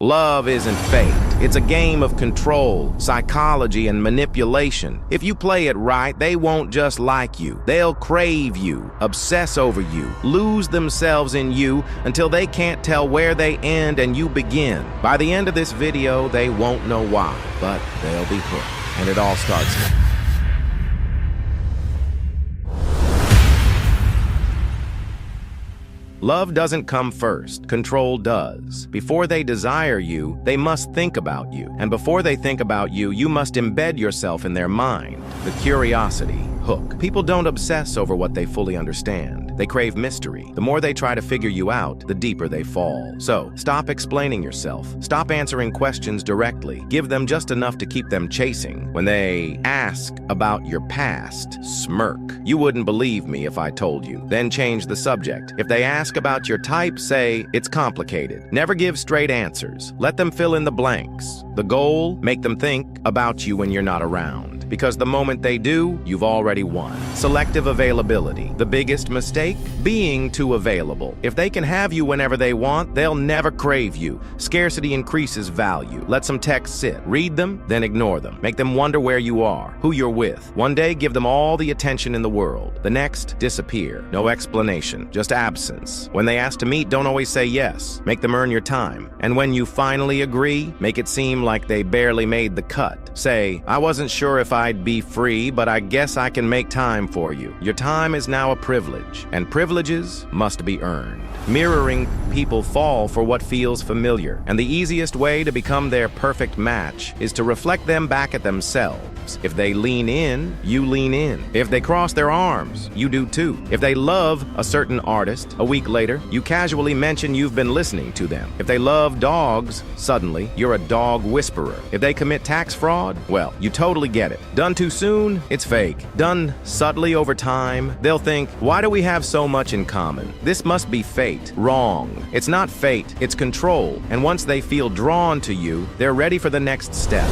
Love isn't fate. It's a game of control, psychology, and manipulation. If you play it right, they won't just like you. They'll crave you, obsess over you, lose themselves in you until they can't tell where they end and you begin. By the end of this video, they won't know why, but they'll be hooked. And it all starts here. Love doesn't come first, control does. Before they desire you, they must think about you. And before they think about you, you must embed yourself in their mind. The curiosity hook. People don't obsess over what they fully understand. They crave mystery. The more they try to figure you out, the deeper they fall. So, stop explaining yourself. Stop answering questions directly. Give them just enough to keep them chasing. When they ask about your past, smirk. You wouldn't believe me if I told you. Then change the subject. If they ask about your type, say, it's complicated. Never give straight answers. Let them fill in the blanks. The goal, make them think about you when you're not around. Because the moment they do, you've already won. Selective availability. The biggest mistake? Being too available. If they can have you whenever they want, they'll never crave you. Scarcity increases value. Let some texts sit. Read them, then ignore them. Make them wonder where you are, who you're with. One day, give them all the attention in the world. The next, disappear. No explanation, just absence. When they ask to meet, don't always say yes. Make them earn your time. And when you finally agree, make it seem like they barely made the cut. Say, I wasn't sure if I'd be free, but I guess I can make time for you. Your time is now a privilege, and privileges must be earned. Mirroring people fall for what feels familiar, and the easiest way to become their perfect match is to reflect them back at themselves. If they lean in, you lean in. If they cross their arms, you do too. If they love a certain artist, a week later, you casually mention you've been listening to them. If they love dogs, suddenly, you're a dog whisperer. If they commit tax fraud, well, you totally get it. Done too soon, it's fake. Done subtly over time, they'll think, why do we have so much in common? This must be fate. Wrong. It's not fate, it's control. And once they feel drawn to you, they're ready for the next step.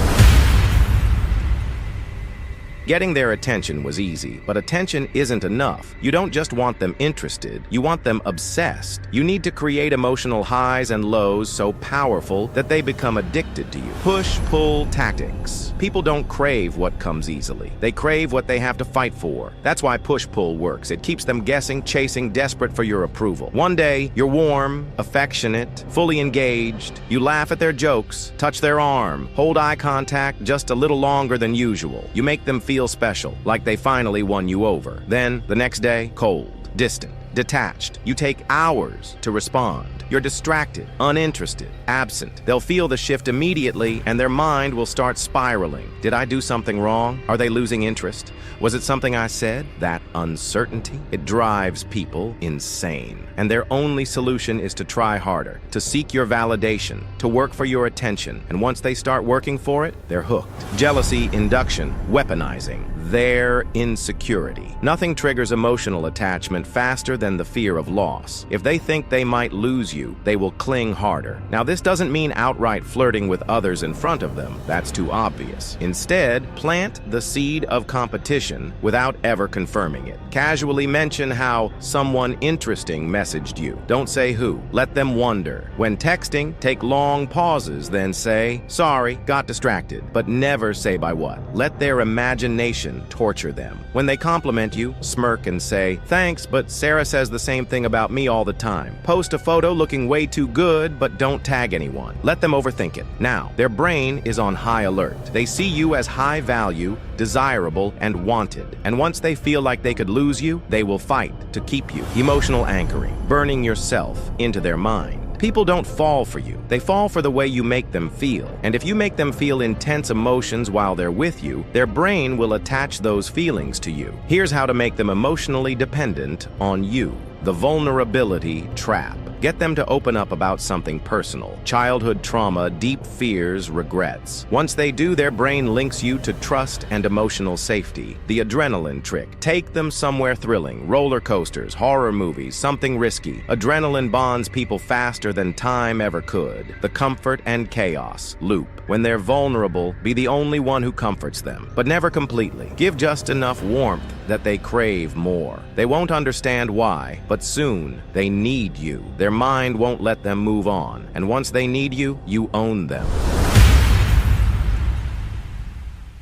Getting their attention was easy, but attention isn't enough. You don't just want them interested, you want them obsessed. You need to create emotional highs and lows so powerful that they become addicted to you. Push-pull tactics. People don't crave what comes easily. They crave what they have to fight for. That's why push-pull works. It keeps them guessing, chasing, desperate for your approval. One day, you're warm, affectionate, fully engaged. You laugh at their jokes, touch their arm, hold eye contact just a little longer than usual. You make them feel special, like they finally won you over. Then, the next day, cold, distant, detached. You take hours to respond. You're distracted, uninterested, absent. They'll feel the shift immediately, and their mind will start spiraling. Did I do something wrong? Are they losing interest? Was it something I said? That uncertainty? It drives people insane. And their only solution is to try harder, to seek your validation, to work for your attention. And once they start working for it, they're hooked. Jealousy, induction, weaponizing. Their insecurity. Nothing triggers emotional attachment faster than the fear of loss. If they think they might lose you, they will cling harder. Now, this doesn't mean outright flirting with others in front of them. That's too obvious. Instead, plant the seed of competition without ever confirming it. Casually mention how someone interesting messaged you. Don't say who. Let them wonder. When texting, take long pauses, then say, sorry, got distracted, but never say by what. Let their imagination torture them. When they compliment you, smirk and say, thanks, but Sarah says the same thing about me all the time. Post a photo looking way too good, but don't tag anyone. Let them overthink it. Now, their brain is on high alert. They see you as high value, desirable, and wanted. And once they feel like they could lose you, they will fight to keep you. Emotional anchoring, burning yourself into their mind. People don't fall for you. They fall for the way you make them feel. And if you make them feel intense emotions while they're with you, their brain will attach those feelings to you. Here's how to make them emotionally dependent on you. The vulnerability trap. Get them to open up about something personal. Childhood trauma, deep fears, regrets. Once they do, their brain links you to trust and emotional safety. The adrenaline trick. Take them somewhere thrilling. Roller coasters, horror movies, something risky. Adrenaline bonds people faster than time ever could. The comfort and chaos loop. When they're vulnerable, be the only one who comforts them, but never completely. Give just enough warmth that they crave more. They won't understand why, but soon they need you. Their mind won't let them move on, and once they need you, you own them.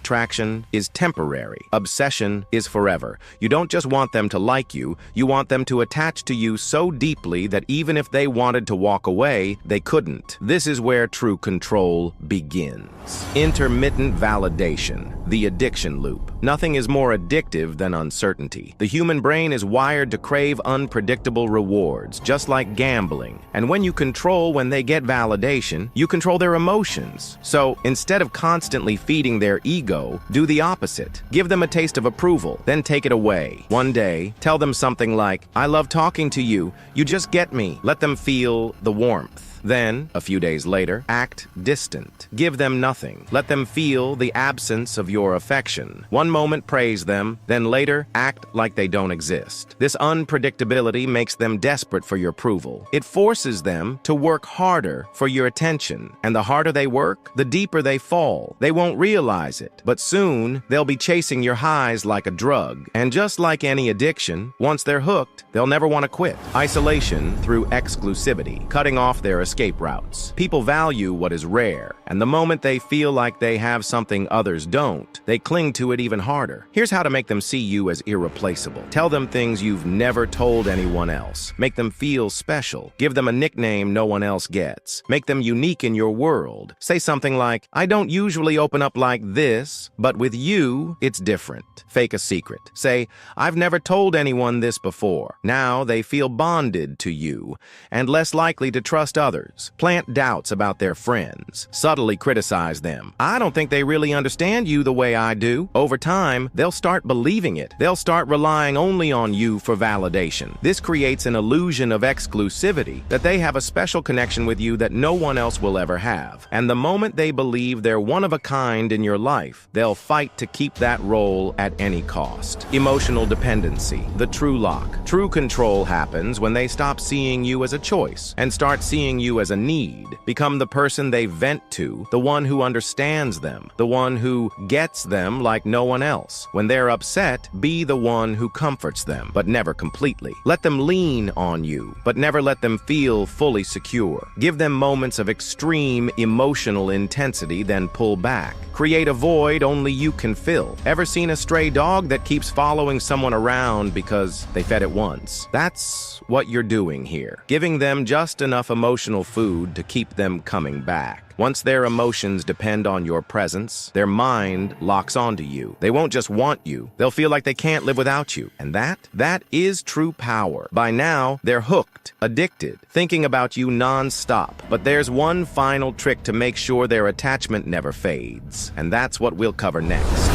Attraction is temporary. Obsession is forever. You don't just want them to like you, you want them to attach to you so deeply that even if they wanted to walk away, they couldn't. This is where true control begins. Intermittent validation, the addiction loop. Nothing is more addictive than uncertainty. The human brain is wired to crave unpredictable rewards, just like gambling. And when you control when they get validation, you control their emotions. So instead of constantly feeding their ego, do the opposite. Give them a taste of approval, then take it away. One day, tell them something like, "I love talking to you. You just get me." Let them feel the warmth. Then, a few days later, act distant. Give them nothing. Let them feel the absence of your affection. One moment praise them, then later act like they don't exist. This unpredictability makes them desperate for your approval. It forces them to work harder for your attention. And the harder they work, the deeper they fall. They won't realize it, but soon they'll be chasing your highs like a drug. And just like any addiction, once they're hooked, they'll never want to quit. Isolation through exclusivity, cutting off their escape routes. People value what is rare, and the moment they feel like they have something others don't, they cling to it even harder. Here's how to make them see you as irreplaceable. Tell them things you've never told anyone else. Make them feel special. Give them a nickname no one else gets. Make them unique in your world. Say something like, "I don't usually open up like this, but with you, it's different." Fake a secret. Say, "I've never told anyone this before." Now they feel bonded to you and less likely to trust others. Plant doubts about their friends. Subtly criticize them. "I don't think they really understand you the way I do." Over time, they'll start believing it. They'll start relying only on you for validation. This creates an illusion of exclusivity, that they have a special connection with you that no one else will ever have. And the moment they believe they're one of a kind in your life, they'll fight to keep that role at any cost. Emotional dependency, the true lock. True control happens when they stop seeing you as a choice and start seeing you as a need. Become the person they vent to, the one who understands them, the one who gets them like no one else. When they're upset, be the one who comforts them, but never completely. Let them lean on you, but never let them feel fully secure. Give them moments of extreme emotional intensity, then pull back. Create a void only you can fill. Ever seen a stray dog that keeps following someone around because they fed it once? That's what you're doing here. Giving them just enough emotional food to keep them coming back. Once their emotions depend on your presence, their mind locks onto you. They won't just want you, they'll feel like they can't live without you. And that is true power. By now, they're hooked, addicted, thinking about you non-stop. But there's one final trick to make sure their attachment never fades. And that's what we'll cover next.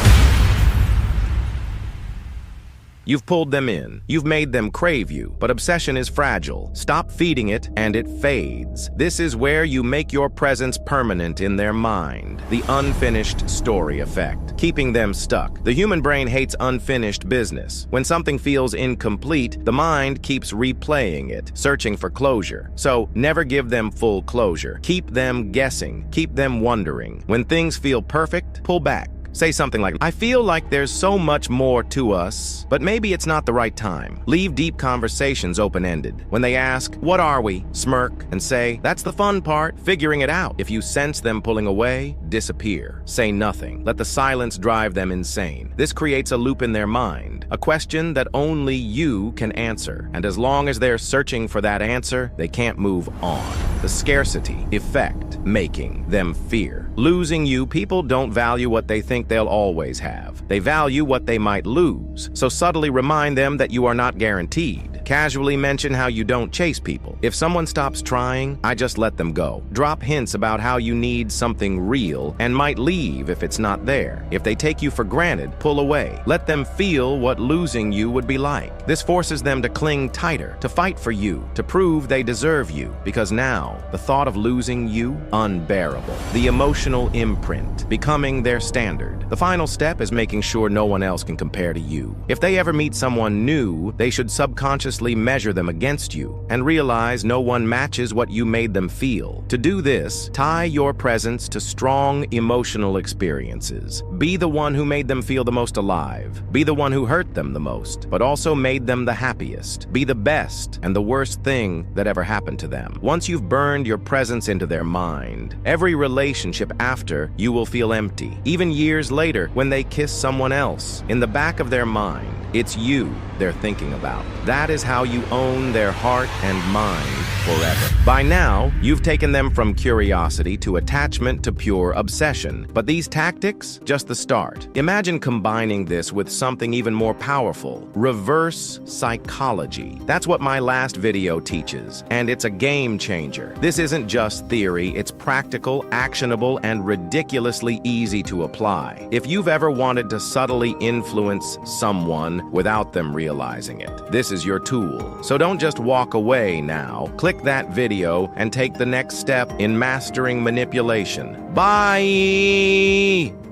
You've pulled them in. You've made them crave you. But obsession is fragile. Stop feeding it, and it fades. This is where you make your presence permanent in their mind. The unfinished story effect. Keeping them stuck. The human brain hates unfinished business. When something feels incomplete, the mind keeps replaying it, searching for closure. So never give them full closure. Keep them guessing. Keep them wondering. When things feel perfect, pull back. Say something like, "I feel like there's so much more to us, but maybe it's not the right time." Leave deep conversations open-ended. When they ask, "What are we?" smirk and say, "That's the fun part, figuring it out." If you sense them pulling away, disappear. Say nothing. Let the silence drive them insane. This creates a loop in their mind, a question that only you can answer. And as long as they're searching for that answer, they can't move on. The scarcity effect, making them fear. Losing you, people don't value what they think they'll always have. They value what they might lose. So subtly remind them that you are not guaranteed. Casually mention how you don't chase people. If someone stops trying, I just let them go. Drop hints about how you need something real and might leave if it's not there. If they take you for granted, pull away. Let them feel what losing you would be like. This forces them to cling tighter, to fight for you, to prove they deserve you. Because now, the thought of losing you, unbearable. The emotional imprint, becoming their standard. The final step is making sure no one else can compare to you. If they ever meet someone new, they should subconsciously subconsciously measure them against you and realize no one matches what you made them feel. To do this, tie your presence to strong emotional experiences. Be the one who made them feel the most alive. Be the one who hurt them the most, but also made them the happiest. Be the best and the worst thing that ever happened to them. Once you've burned your presence into their mind, every relationship after, you will feel empty. Even years later, when they kiss someone else, in the back of their mind, it's you they're thinking about. That is how you own their heart and mind forever. By now, you've taken them from curiosity to attachment to pure obsession. But these tactics, just the start. Imagine combining this with something even more powerful: reverse psychology. That's what my last video teaches, and it's a game changer. This isn't just theory, it's practical, actionable, and ridiculously easy to apply. If you've ever wanted to subtly influence someone without them realizing it, this is your tool. So don't just walk away now. Click that video and take the next step in mastering manipulation. Bye!